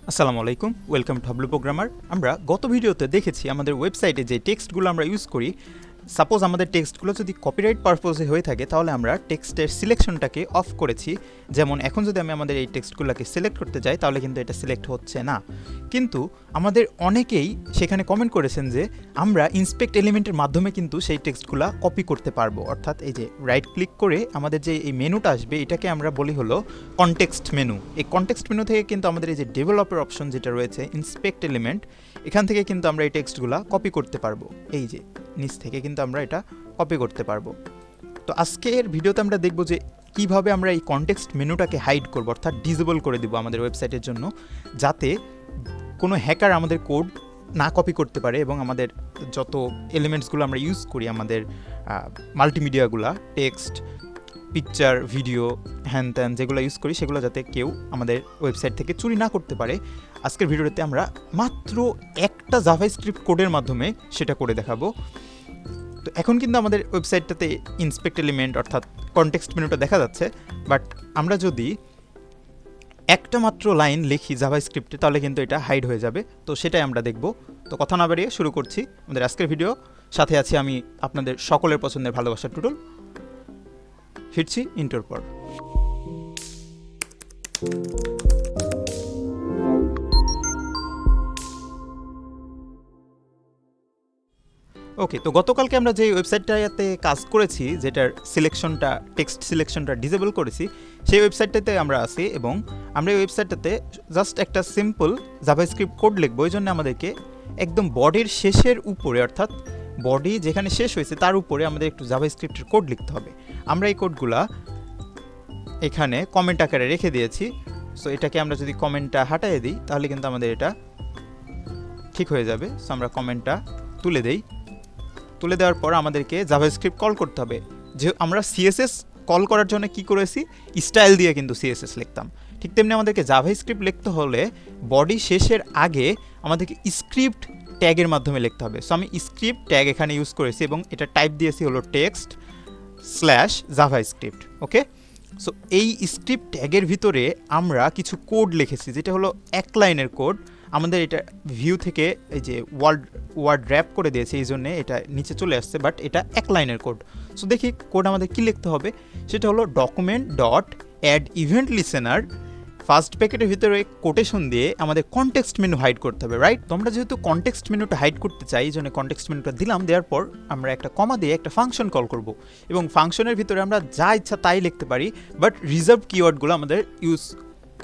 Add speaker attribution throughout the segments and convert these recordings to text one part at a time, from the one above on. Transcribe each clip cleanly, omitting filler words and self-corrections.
Speaker 1: আসসালামু আলাইকুম, welcome to Hablu programmer. আমরা গত ভিডিওতে দেখেছি আমাদের ওয়েবসাইটে যে টেক্সটগুলো আমরা ইউজ করি, সাপোজ আমাদের টেক্সটগুলো যদি কপিরাইট পারপোজে হয়ে থাকে তাহলে আমরা টেক্সটের সিলেকশনটাকে অফ করেছি। যেমন এখন যদি আমি আমাদের এই টেক্সটগুলোকে সিলেক্ট করতে যাই তাহলে কিন্তু এটা সিলেক্ট হচ্ছে না। কিন্তু আমাদের অনেকেই সেখানে কমেন্ট করেছেন যে আমরা ইন্সপেক্ট এলিমেন্টের মাধ্যমে কিন্তু সেই টেক্সটগুলো কপি করতে পারবো। অর্থাৎ এই যে রাইট ক্লিক করে আমাদের যে এই মেনুটা আসবে এটাকে আমরা বলি হলো কনটেক্সট মেনু। এই কনটেক্সট মেনু থেকে কিন্তু আমাদের এই যে ডেভেলপার অপশন যেটা রয়েছে ইন্সপেক্ট এলিমেন্ট, এখান থেকে কিন্তু আমরা এই টেক্সটগুলো কপি করতে পারবো। এই যে নিচ থেকে কিন্তু আমরা এটা কপি করতে পারবো। তো আজকের ভিডিওতে আমরা দেখব যে কিভাবে আমরা এই কনটেক্সট মেনুটাকে হাইড করব, অর্থাৎ ডিসেবল করে দিব আমাদের ওয়েবসাইটের জন্য, যাতে কোনো হ্যাকার আমাদের কোড না কপি করতে পারে এবং আমাদের যত এলিমেন্টসগুলো আমরা ইউজ করি, আমাদের মাল্টিমিডিয়াগুলা, টেক্সট, পিকচার, ভিডিও, হ্যান ত্যান যেগুলো ইউজ করি সেগুলো যাতে কেউ আমাদের ওয়েবসাইট থেকে চুরি না করতে পারে। আজকের ভিডিওতে আমরা মাত্র একটা জাভাস্ক্রিপ্ট কোডের মাধ্যমে সেটা করে দেখাবো। তো এখন কিন্তু আমাদের ওয়েবসাইটটাতে ইন্সপেক্ট এলিমেন্ট অর্থাৎ কনটেক্সট মেনুটা দেখা যাচ্ছে, বাট আমরা যদি একটা মাত্র লাইন লিখি জাভাস্ক্রিপ্টে তাহলে কিন্তু এটা হাইড হয়ে যাবে। তো সেটাই আমরা দেখব। তো কথা না বাড়িয়ে শুরু করছি আমাদের আজকের ভিডিও। সাথে আছি আমি আপনাদের সকলের পছন্দের ভালোবাসার টুটুল। ফিরছি ইন্টোর পর। ওকে, তো গতকালকে আমরা যে ওয়েবসাইটটাতে কাজ করেছি, যেটার সিলেকশনটা, টেক্সট সিলেকশনটা ডিসেবল করেছি, সেই ওয়েবসাইটটাতে আমরা আছি এবং আমরা এই ওয়েবসাইটটাতে জাস্ট একটা সিম্পল জাভাস্ক্রিপ্ট কোড লিখবো। এই জন্য আমাদেরকে একদম বডির শেষের উপরে, অর্থাৎ বডি যেখানে শেষ হয়েছে তার উপরে আমাদের একটু জাভাস্ক্রিপ্টের কোড লিখতে হবে। আমরা এই কোডগুলা এখানে কমেন্ট আকারে রেখে দিয়েছি। সো এটাকে আমরা যদি কমেন্টটা হাটিয়ে দিই তাহলে কিন্তু আমাদের এটা ঠিক হয়ে যাবে। সো আমরা কমেন্টটা তুলে দেই। তুলে দেওয়ার পর আমাদেরকে জাভাস্ক্রিপ্ট কল করতে হবে। যে আমরা সিএসএস কল করার জন্য কি করেছি, স্টাইল দিয়ে কিন্তু সিএসএস লিখতাম, ঠিক তেমনি আমাদেরকে জাভাস্ক্রিপ্ট লিখতে হলে বডি শেষের আগে আমাদেরকে স্ক্রিপ্ট ট্যাগের মাধ্যমে লিখতে হবে। সো আমি স্ক্রিপ্ট ট্যাগ এখানে ইউজ করেছি এবং এটা টাইপ দিয়েছি হলো টেক্সট/জাভাস্ক্রিপ্ট। ওকে, সো এই স্ক্রিপ্ট ট্যাগের ভিতরে আমরা কিছু কোড লিখেছি, যেটা হলো এক লাইনের কোড। আমাদের এটা ভিউ থেকে এই যে ওয়ার্ড র্যাপ করে দিয়েছে, এই জন্যে এটা নিচে চলে আসছে, বাট এটা এক লাইনের কোড। সো দেখি কোড আমাদের কী লিখতে হবে। সেটা হলো document dot add event listener, first প্যাকেটের ভিতরে কোটেশন দিয়ে আমাদের কনটেক্সট মেনু হাইড করতে হবে, রাইট? তো আমরা যেহেতু কনটেক্সট মেনুটা হাইড করতে চাই, এই জন্য কনটেক্সট মেনুটা দিলাম। দেওয়ার পর আমরা একটা কমা দিয়ে একটা ফাংশন কল করব এবং ফাংশনের ভিতরে আমরা যা ইচ্ছা তাই লিখতে পারি, বাট রিজার্ভ কিওয়ার্ডগুলো আমাদের ইউজ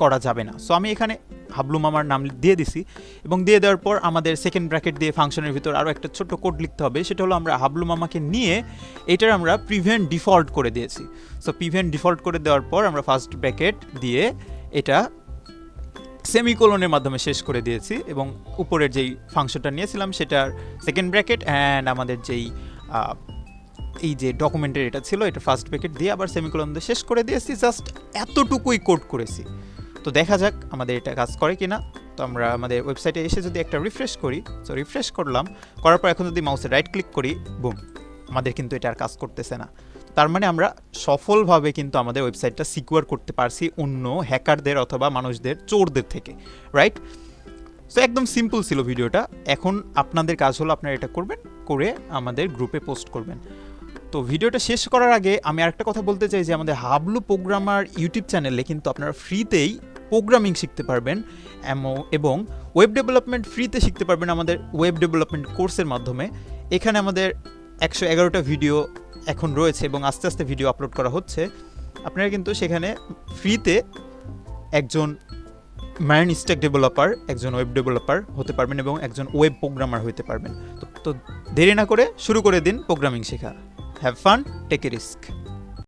Speaker 1: করা যাবে না। সো আমি এখানে হাবলু মামার নাম দিয়ে দিছি এবং দিয়ে দেওয়ার পর আমাদের সেকেন্ড ব্র্যাকেট দিয়ে ফাংশনের ভিতর আরও একটা ছোট্ট কোড লিখতে হবে। সেটা হলো আমরা হাবলু মামাকে নিয়ে এটার আমরা প্রিভেন্ট ডিফল্ট করে দিয়েছি। সো প্রিভেন্ট ডিফল্ট করে দেওয়ার পর আমরা ফার্স্ট ব্র্যাকেট দিয়ে এটা সেমিকোলনের মাধ্যমে শেষ করে দিয়েছি এবং উপরের যেই ফাংশনটা নিয়েছিলাম সেটার সেকেন্ড ব্র্যাকেট অ্যান্ড আমাদের যেই এই যে ডকুমেন্টের এটা ছিল এটা ফার্স্ট ব্র্যাকেট দিয়ে আবার সেমিকোলন দিয়ে শেষ করে দিয়েছি। জাস্ট এতটুকুই কোড করেছি। তো দেখা যাক আমাদের এটা কাজ করে কিনা। তো আমরা আমাদের ওয়েবসাইটে এসে যদি একটা রিফ্রেশ করি, সো রিফ্রেশ করলাম, করার পর এখন যদি মাউসে রাইট ক্লিক করি, বুম, আমাদের কিন্তু এটা আর কাজ করতেছে না। তার মানে আমরা সফলভাবে কিন্তু আমাদের ওয়েবসাইটটা সিকিউর করতে পারছি অন্য হ্যাকারদের অথবা মানুষদের, চোরদের থেকে, রাইট? সো একদম সিম্পল ছিল ভিডিওটা। এখন আপনাদের কাজ হলো আপনারা এটা করবেন, করে আমাদের গ্রুপে পোস্ট করবেন। তো ভিডিওটা শেষ করার আগে আমি আরেকটা কথা বলতে চাই যে আমাদের হাবলু প্রোগ্রামার ইউটিউব চ্যানেলে কিন্তু আপনারা ফ্রিতেই প্রোগ্রামিং শিখতে পারবেন এবং ওয়েব ডেভেলপমেন্ট ফ্রিতে শিখতে পারবেন আমাদের ওয়েব ডেভেলপমেন্ট কোর্সের মাধ্যমে। এখানে আমাদের 111টা ভিডিও এখন রয়েছে এবং আস্তে আস্তে ভিডিও আপলোড করা হচ্ছে। আপনারা কিন্তু সেখানে ফ্রিতে একজন ম্যান স্ট্যাক ডেভেলপার, একজন ওয়েব ডেভেলপার হতে পারবেন এবং একজন ওয়েব প্রোগ্রামার হতে পারবেন। তো দেরি না করে শুরু করে দিন প্রোগ্রামিং শেখা। Have fun, take a risk.